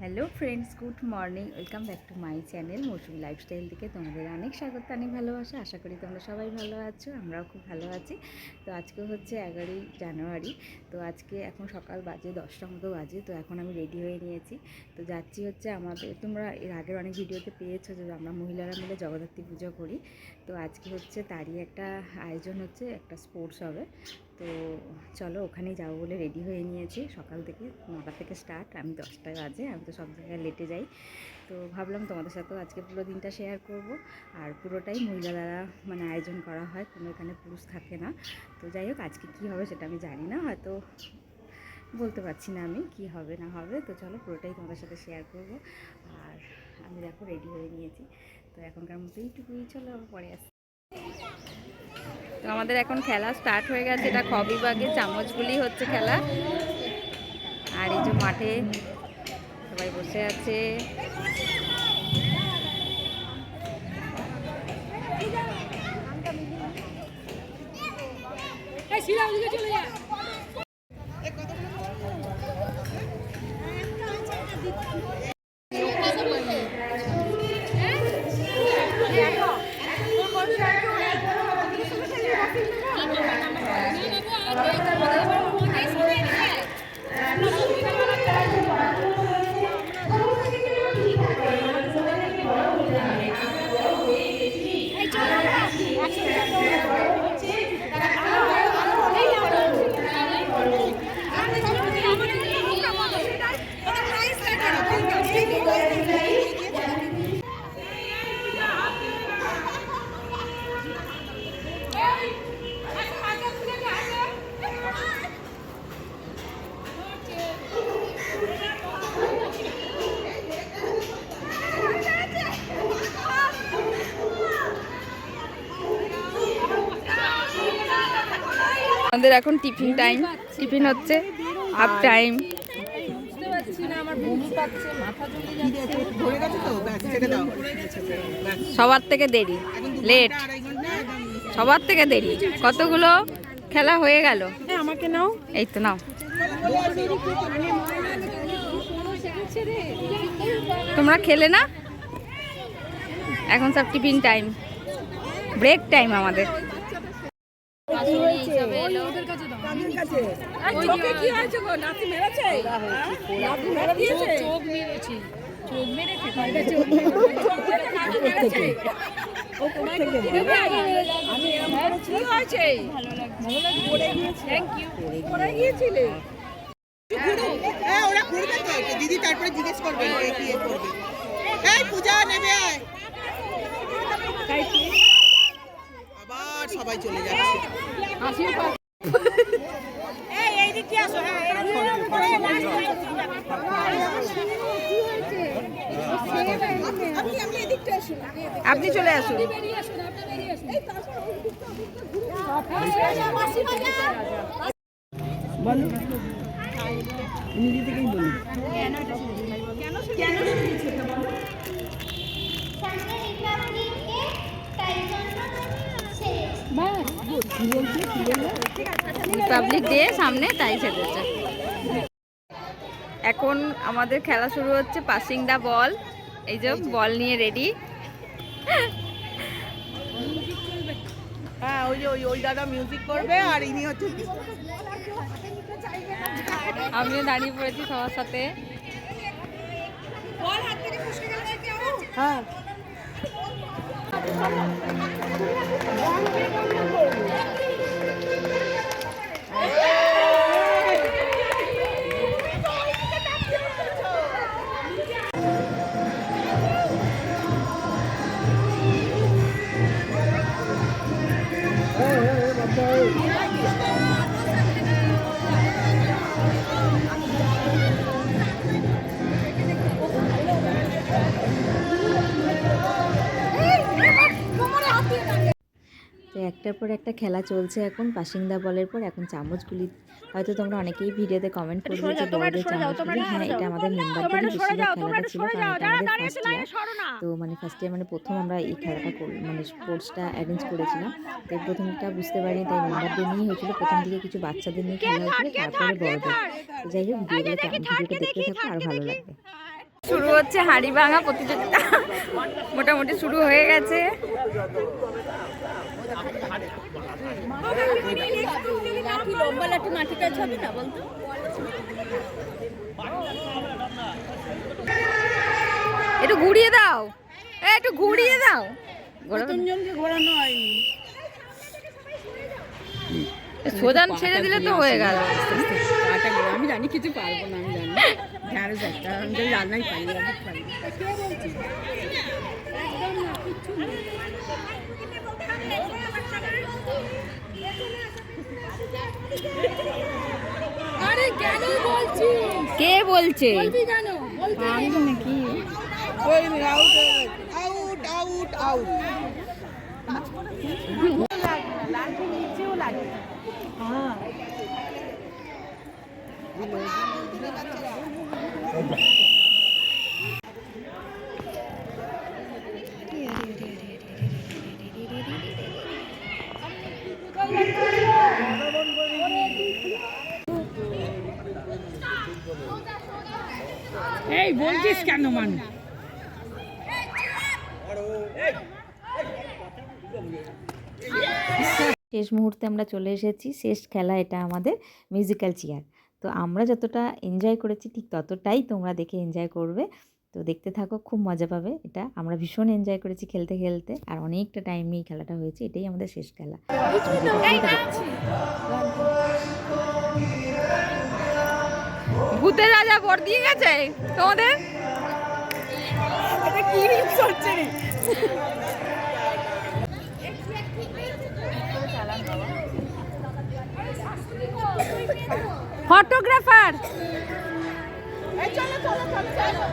Hello friends, good morning. Welcome back to my channel Mousumi lifestyle থেকে তোমাদের অনেক স্বাগত, অনেক ভালোবাসা। আশা করি তোমরা সবাই ভালো আছো, আমরাও খুব ভালো আছি। তো আজকে হচ্ছে 11ই জানুয়ারি। তো আজকে এখন সকাল বাজে 10টা মতো বাজে। তো এখন আমি রেডি হয়ে নিয়েছি। তো যাচ্ছি হচ্ছে আমাদের, তোমরা এর আগের অনেক ভিডিওতে পেয়েছো যে আমরা মহিলারা মিলে জগদ্ধাত্রী পুজো করি। তো আজকে হচ্ছে তারই একটা আয়োজন হচ্ছে, একটা স্পোর্টস হবে। তো চলো ওখানেই যাবো বলে রেডি হয়ে নিয়েছি। সকাল থেকে 9টা থেকে স্টার্ট, আমি 10টায় বাজে। আমি তো সব জায়গায় লেটে যাই। তো ভাবলাম তোমাদের সাথেও আজকে পুরো দিনটা শেয়ার করব। আর পুরোটাই মহিলা দ্বারা আয়োজন করা হয়, কোনো এখানে পুরুষ থাকে না। তো যাই হোক, আজকে কী হবে সেটা আমি জানি না, হয়তো বলতে পারছি না আমি কী হবে না হবে। তো চলো পুরোটাই তোমাদের সাথে শেয়ার করব। আর আমি দেখো রেডি হয়ে নিয়েছি। তো এখনকার মতো এইটুকুই, চলো পরে আসি। তো আমাদের এখন খেলা স্টার্ট হয়ে গেছে। এটা খ বিভাগে চামচগুলি হচ্ছে খেলা। আর এই যে মাঠে সবাই বসে আছে। আমাদের এখন টিফিন টাইম, টিফিন হচ্ছে হাফ টাইম। সবার থেকে দেরি, লেট, সবার থেকে দেরি। কতগুলো খেলা হয়ে গেল, আমাকে নাও। এই তো নাও, তোমরা খেলে না। এখন সব টিফিন টাইম, ব্রেক টাইম আমাদের। দিদি তারপরে জিজ্ঞেস করবে পূজা নেবে, আবার সবাই চলে যাচ্ছে। আপনি চলে আসুন। বলো, নিজে থেকেই বলি। রিপাবলিক ডে সামনে, তাই সেজেছে। এখন আমাদের খেলা শুরু হচ্ছে, পাসিং দা বল। এই যে বল নিয়ে রেডি। হ্যাঁ, ওই দাদা মিউজিক করবে আর ইনি হচ্ছে। আমিও দাঁড়িয়ে পড়েছি সবার সাথে। হ্যাঁ, তো একটার পর একটা খেলা চলছে এখন। পাসিং দা বলের পর এখন চামচগুলি, হয়তো তোমরা অনেকেই ভিডিওতে কমেন্ট করবে যে বড়দের চামচগুলি। হ্যাঁ, এটা আমাদের মেম্বারদেরই বেশিরভাগ খেলাটা ছিল, কারণ এটা আমাদের ফার্স্ট ইয়ার। তো ফার্স্ট ইয়ার প্রথম আমরা এই খেলাটা স্পোর্টসটা অ্যারেঞ্জ করেছিলাম। তো প্রথমটা বুঝতে পারিনি, তাই মেম্বারদের নিয়ে হয়েছিল। প্রথম দিকে কিছু বাচ্চাদের নিয়ে খেলা হয়েছিল, তারপরে বড়দের। তো যাই হোক, ভিডিওটা দেখতে থাকো, আর ভালো লাগবে। শুরু হচ্ছে হাঁড়ি ভাঙা প্রতিযোগিতা, মোটামুটি শুরু হয়ে গেছে। লম্বা লাঠি মাটি কাজ হবে না বলতো? একটু ঘুরিয়ে দাও, একটু ঘুরিয়ে দাও। তিনজনকে ঘোরানো হয়নি। সোজান ছেড়ে দিলে তো হয়ে গেল। আমি জানি কিছু পারবো না, আমি জানি ঝাড়ু যাচ্ছে, আমি জানি রান্নাই পারি না। আরে কেন বলছিস? কে বলছে? কেন পাগল নাকি? ওই আউট আউট আউট আউট। লাঠি নিচেও লাগে। হ্যাঁ এই বলছিস কেন মানুষ? শেষ মুহূর্তে আমরা চলে এসেছি, শেষ খেলা এটা আমাদের মিউজিক্যাল চেয়ার। তো আমরা যতটা এনজয় করেছি ঠিক ততটাই তোমরা দেখে এনজয় করবে। তো দেখতে থাকো, খুব মজা পাবে। এটা আমরা ভীষণ এনজয় করেছি খেলতে খেলতে, আর অনেকটা টাইম নিয়ে খেলাটা হয়েছে। এটাই আমাদের শেষ খেলা। ভূতের রাজা বর দিয়ে গেছে তোমাদের। এটা কি রিলস হচ্ছে রে? ফটোগ্রাফার চলো চলো চলো চলো।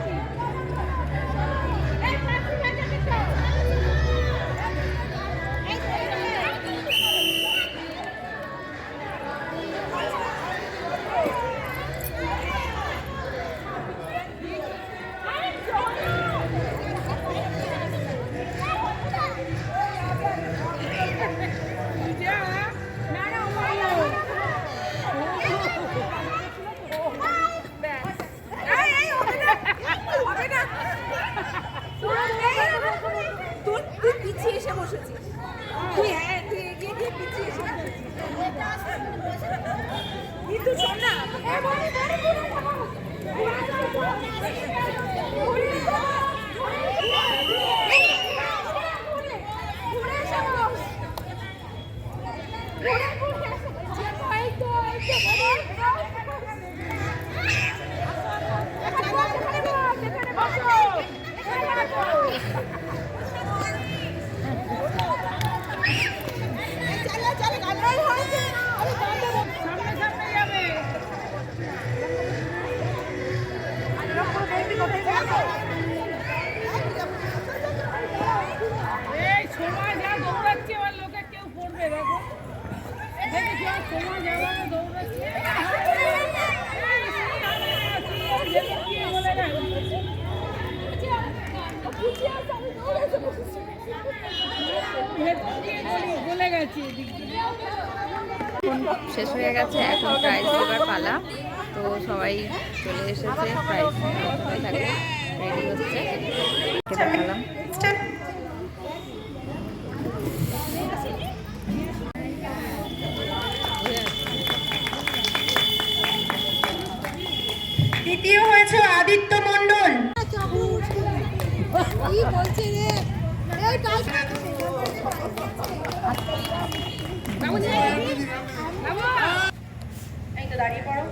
শেষ হয়ে গেছে, এখন প্রাইজ দেওয়ার পালা। তো সবাই চলে এসেছে, প্রাইজ থাকে রেডি হচ্ছে, দেখালাম। দ্বিতীয় হয়েছে আদিত্য মণ্ডল। দাঁড়িয়ে পড়ো।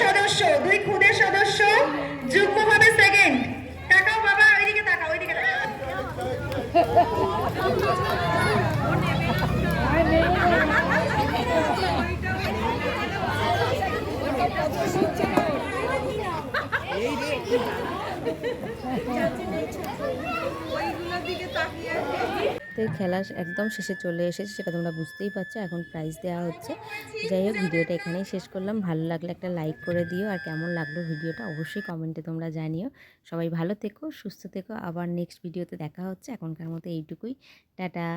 সদস্য, 2 খুদের সদস্য, যুগ্মভাবে সেকেন্ড। তাকাও বাবা, ওইদিকে তাকাও, ওইদিকে তাকাও। তো খেলা একদম শেষে চলে এসেছে, সেটা তোমরা বুঝতেই পারছো। এখন প্রাইজ দেওয়া হচ্ছে। যাই হোক, ভিডিওটা এখানেই শেষ করলাম। ভালো লাগলে একটা লাইক করে দিও, আর কেমন লাগলো ভিডিওটা অবশ্যই কমেন্টে তোমরা জানিও। সবাই ভালো থেকো, সুস্থ থেকো। আবার নেক্সট ভিডিওতে দেখা হচ্ছে। এখনকার মতো এইটুকুই, টাটা।